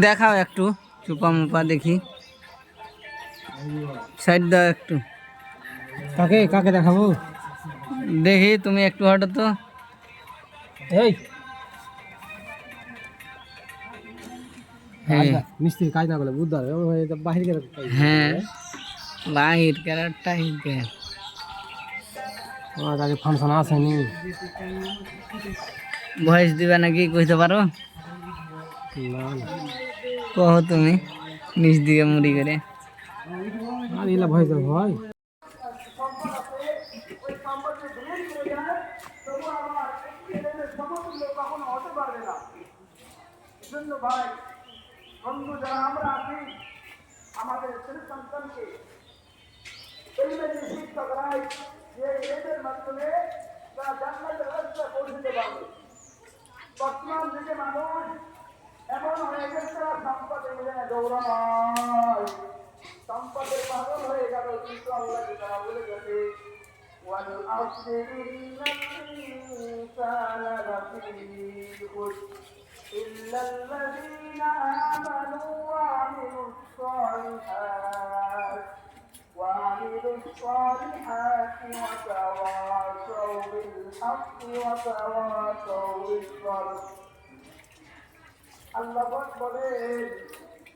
দেখাও একটু চুপা মুপা দেখি সাইড দাও একটু কাকে কাকে দেখাবো দেখি তুমি একটু হটো তো এই হ্যাঁ মিস্ত্রি কাজ না করলে বুঝতে পারবে বাহির গেলে হ্যাঁ বাহির ক্যারেক্টার আমার কাছে ফাংশন আসেনি ভয়েস দিবা নাকি কইতে পারো না কহ তুমি নিচ দিকে মুড়ি করে আর এলা ভয় ভয় বন্ধু যারা আমরা আছি আমাদের ছেলে সন্তানকে এইভাবে শিক্ষা করাই যে এদের মাধ্যমে তারা জান্নাতের রাস্তা পৌঁছতে পারবে বর্তমান যুগে মানুষ এমন হয়ে গেছে সম্পদে দৌড়ায় সম্পদের পাগল হয়ে গেল কিন্তু আল্লাহকে তারা বলে গেছে إلا الذين آمنوا وعملوا الصالحات وتواصوا بالحق وتواصوا بالصبر আল্লাহ বলেন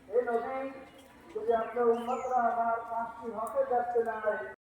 হে নবী যদি আপনার উম্মতরা আমার পাঁচটি হকে যাচ্ছে না